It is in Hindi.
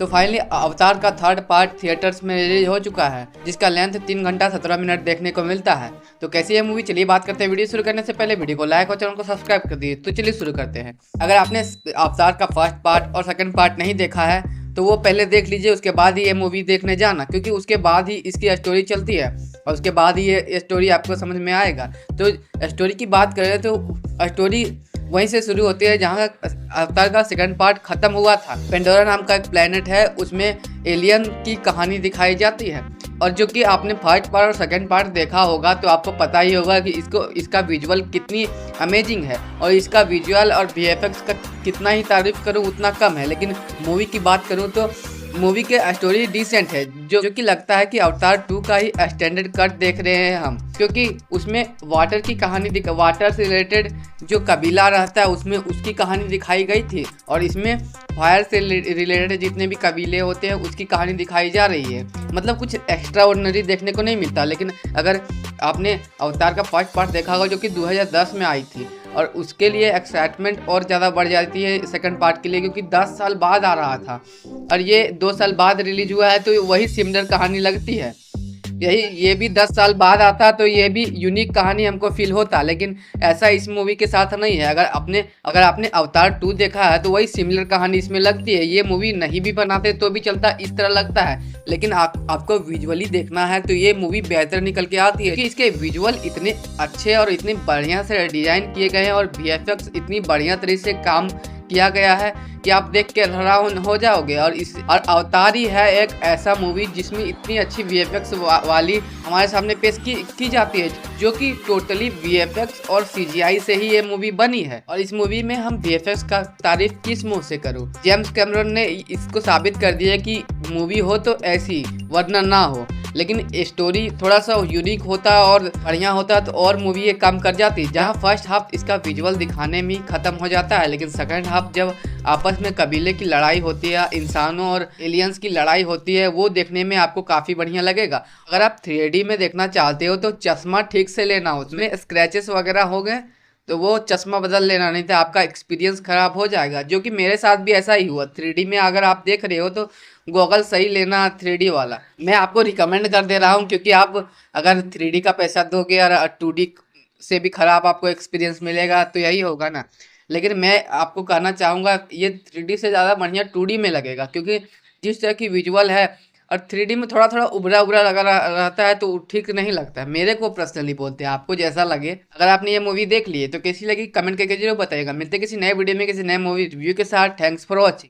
तो फाइनली अवतार का थर्ड पार्ट थिएटर्स में रिलीज हो चुका है, जिसका लेंथ 3 घंटा 17 मिनट देखने को मिलता है। तो कैसी है मूवी, चलिए बात करते हैं। वीडियो शुरू करने से पहले वीडियो को लाइक और चैनल को सब्सक्राइब कर दीजिए। तो चलिए शुरू करते हैं। अगर आपने अवतार का फर्स्ट पार्ट और सेकंड पार्ट नहीं देखा है तो वो पहले देख लीजिए, उसके बाद ही ये मूवी देखने जाना, क्योंकि उसके बाद ही इसकी स्टोरी चलती है और उसके बाद ही ये स्टोरी आपको समझ में आएगा। तो स्टोरी की बात करें तो स्टोरी वहीं से शुरू होती है जहाँ अवतार का सेकंड पार्ट खत्म हुआ था। पेंडोरा नाम का एक प्लेनेट है, उसमें एलियन की कहानी दिखाई जाती है। और जो कि आपने फर्स्ट पार्ट और सेकंड पार्ट देखा होगा तो आपको पता ही होगा कि इसका विजुअल कितनी अमेजिंग है, और इसका विजुअल और वीएफएक्स का कितना ही तारीफ करूँ उतना कम है। लेकिन मूवी की बात करूँ तो मूवी के स्टोरी डिसेंट है, जो कि लगता है कि अवतार 2 का ही स्टैंडर्ड कट देख रहे हैं हम, क्योंकि उसमें वाटर की कहानी वाटर से रिलेटेड जो कबीला रहता है उसमें उसकी कहानी दिखाई गई थी, और इसमें फायर से रिलेटेड जितने भी कबीले होते हैं उसकी कहानी दिखाई जा रही है। मतलब कुछ एक्स्ट्रा ऑर्डिनरी देखने को नहीं मिलता। लेकिन अगर आपने अवतार का फर्स्ट पार्ट देखा होगा जो कि 2010 में आई थी, और उसके लिए एक्साइटमेंट और ज़्यादा बढ़ जाती है सेकंड पार्ट के लिए, क्योंकि 10 साल बाद आ रहा था और ये 2 साल बाद रिलीज हुआ है, तो वही सिमिलर कहानी लगती है। ये भी 10 साल बाद आता तो ये भी यूनिक कहानी हमको फील होता, लेकिन ऐसा इस मूवी के साथ नहीं है। अगर आपने अवतार 2 देखा है तो वही सिमिलर कहानी इसमें लगती है। ये मूवी नहीं भी बनाते तो भी चलता, इस तरह लगता है। लेकिन आपको विजुअली देखना है तो ये मूवी बेहतर निकल के आती है, क्योंकि इसके विजुअल इतने अच्छे और इतने बढ़िया से डिजाइन किए गए हैं और वीएफएक्स इतनी बढ़िया तरीके से काम किया गया है कि आप देख के हैरान हो जाओगे। और अवतार ही है एक ऐसा मूवी जिसमें इतनी अच्छी वीएफएक्स वाली हमारे सामने पेश की जाती है, जो कि टोटली वीएफएक्स और सीजीआई से ही ये मूवी बनी है। और इस मूवी में हम वीएफएक्स का तारीफ किस मुंह से करूं। जेम्स कैमरन ने इसको साबित कर दिया कि मूवी हो तो ऐसी वरना ना हो, लेकिन स्टोरी थोड़ा सा यूनिक होता और बढ़िया होता तो और मूवी ये काम कर जाती। जहां फर्स्ट हाफ इसका विजुअल दिखाने में खत्म हो जाता है, लेकिन सेकंड हाफ जब आपस में कबीले की लड़ाई होती है, इंसानों और एलियंस की लड़ाई होती है, वो देखने में आपको काफ़ी बढ़िया लगेगा। अगर आप 3D में देखना चाहते हो तो चश्मा ठीक से लेना, उसमें स्क्रैचेस वगैरह हो गए तो वो चश्मा बदल लेना, नहीं तो आपका एक्सपीरियंस खराब हो जाएगा, जो कि मेरे साथ भी ऐसा ही हुआ। 3D में अगर आप देख रहे हो तो गॉगल सही लेना 3D वाला। मैं आपको रिकमेंड कर दे रहा हूँ, क्योंकि आप अगर 3D का पैसा दोगे और 2D से भी ख़राब आपको एक्सपीरियंस मिलेगा तो यही होगा ना। लेकिन मैं आपको कहना चाहूँगा ये 3D से ज़्यादा बढ़िया 2D में लगेगा, क्योंकि जिस तरह की विजुअल है और 3D में थोड़ा थोड़ा उभरा उभरा लगा रहता है तो ठीक नहीं लगता है। मेरे को पर्सनली बोलते हैं, आपको जैसा लगे। अगर आपने ये मूवी देख ली है तो कैसी लगी कमेंट करके जरूर बताइएगा। मिलते किसी नए वीडियो में किसी नए मूवी रिव्यू के साथ। Thanks for watching.